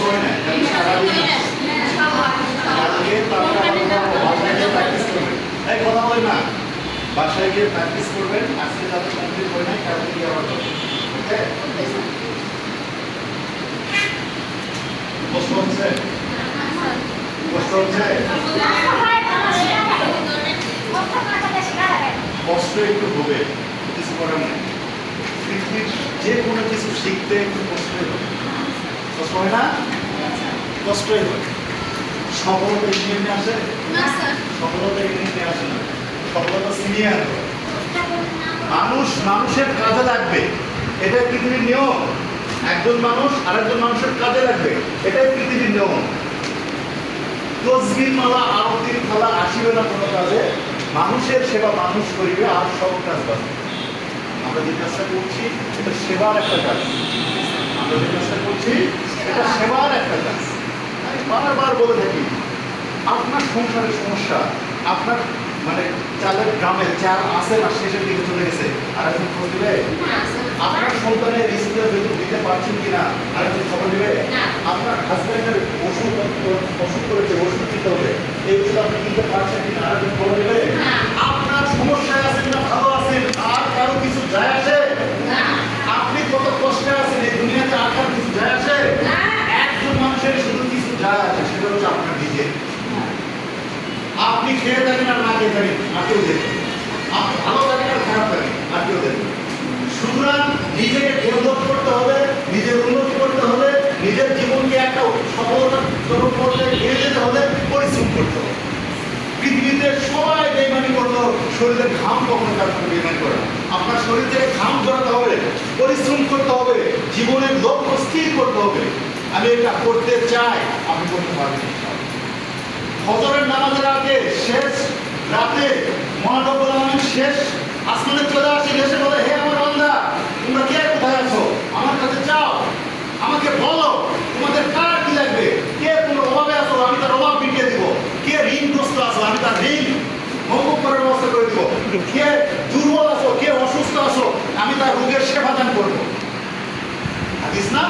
হয় না এই কথা বলেন না, বাসায় গিয়ে প্র্যাকটিস করবেন। আজকে যাদের কমপ্লিট হয় নাই কালকে গিয়ে আবার করবেন। ওকে, কষ্ট হচ্ছে? কষ্ট হচ্ছে? কষ্ট একটু হবে, কিছু করার নেই। পৃথিবীর যে কোনো কিছু শিখতে একটু কষ্টই হবে। কষ্ট হয় না? কষ্টই হয়। সফলতা এগিয়ে নিয়ে আসে? সফলতা এগিয়ে নিয়ে আসে না, সফলতা সিনিয়র। মানুষের কাজে লাগবে, এটাই পৃথিবীর নিয়ম। একজন মানুষ আরেকজন মানুষের কাজে লাগবে, এটাই পৃথিবীর নিয়ম। তসবির মালা আরতির খালা আসিবে না কোনো কাজে, মানুষের সেবা মানুষ করিবে আর সব কাজ বাঁচবে। আমরা যে কাজটা করছি এটা সেবার একটা কাজ। আমরা যে কাজটা করছি এটা সেবার একটা কাজ। আমি বারবার বলে থাকি, আপনার সংসারের সমস্যা, আপনার মানে চালের গ্রামের চাল আছে না শেষের দিকে চলে গেছে, আর একজন খোঁজ দিবে? আপনার সন্তানের স্কুলে বেতন দিতে পারছেন কিনা আর একজন খবর দিবে? আপনার হাজব্যান্ডের অসুখ করেছে, ওষুধ দিতে হবে, এই ওষুধ আপনি কিনতে পারছেন কিনা আর একজন খবর দিবে? আপনার সমস্যায় আছেন না ভালো আছেন আর কারো কিছু যায় আসে? আপনি কত কষ্টে আছেন এই দুনিয়াতে আর কারো কিছু যায় আসে? একজন মানুষের শুধু কিছু যায় আছে, সেটা হচ্ছে আপনার নিজের। আপনি খেয়ে থাকেন আর না খেয়ে থাকেন আর কেউ দেখেন, আপনি ভালো থাকেন আর খারাপ থাকেন আর কেউ দেখেন। সুতরাং নিজেকে ডেভেলপ করতে হবে, নিজের উন্নতি করতে হবে, নিজের জীবনকে একটা সফলতার তরফ করতে নিয়ে যেতে হলে পরিশ্রম করতে হবে। পৃথিবীতে সবাই বেইমানি করলো, শরীরের ঘাম কখনো তার সঙ্গে বেইমানি করে না। আপনার শরীর থেকে ঘাম ঝরাতে হবে, পরিশ্রম করতে হবে, জীবনের লক্ষ্য স্থির করতে হবে। আমি এটা করতে চাই, আপনি করতে পারবেন। ফজরের নামাজের আগে শেষ রাতে মহান রব্বুল আলামিন শেষ আসমানে চলে আসে, এসে বলে, হে আমার বান্দা, তোমরা কে কোথায় আছো? আমার কাছে চাও, আমাকে বলো তোমাদের কার কি লাগবে। কে কোনো অভাবে আছো, আমি তার অভাব মিটিয়ে দিব। কে ঋণগ্রস্ত আছো, আমি তার ঋণ মওকুফ করার ব্যবস্থা করে দিব। কে দুর্বল আছো, কে অসুস্থ আছো, আমি তার রোগের সেবা দান করবো। হাদিস না?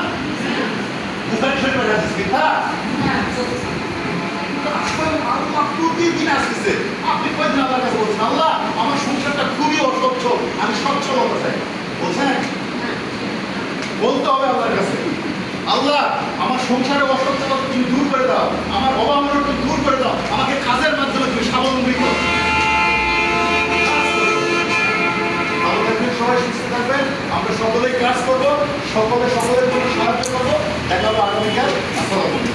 বুখারী শরীফের হাদিস কি তা? আল্লাহ প্রতিদিন আসতেছে। আপনি কয়দিন আল্লাহর কাছে বলছেন, আল্লাহ আমার সংসারটা খুবই অসচ্ছল, আমি সচ্ছল হতে চাই, বলছেন? বলতে হবে আল্লাহর কাছে, আল্লাহ আমার সংসারে অসচ্ছলতা তুমি দূর করে দাও, আমার অভাব অনটন দূর করে দাও, আমাকে কাজের মাধ্যমে তুমি স্বাবলম্বী করো। ভালো থাকবেন, সবাই সুস্থ থাকবেন, আমরা সকলেই কাজ করবো, সকলের জন্য সাহায্য করবো। দেখা হবে আগামীকাল। আসসালামু আলাইকুম।